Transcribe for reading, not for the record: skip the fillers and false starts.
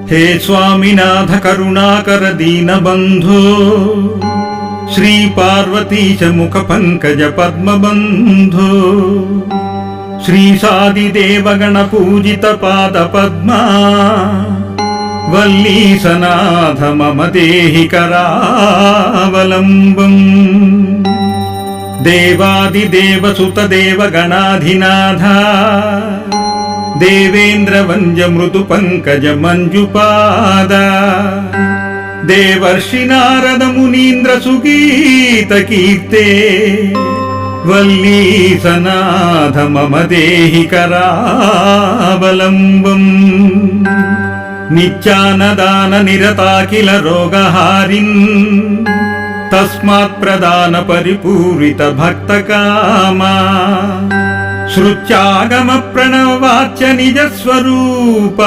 हे स्वामिनाथ करुणाकर दीनबन्धो श्री पार्वतीश मुख पंकज पद्मबन्धो श्री सादिदेवगण पूजित पाद पद्मा वल्लीसनाथ मम देहि करावलम्बम् देवादिदेवसुत देवगणाधिनाथ देवेन्द्र वंद्य मृदु पंकज मंजुपाद देवर्षि नारद मुनीन्द्र सुगीत कीर्ते वल्लीसनाथ मम देहि करावलम्बम् नित्यानदान निरताखिल रोगहारिन् तस्मात् प्रदान परिपूरित भक्त कामा श्रुत्यागम प्रणववाच्य निज स्वरूप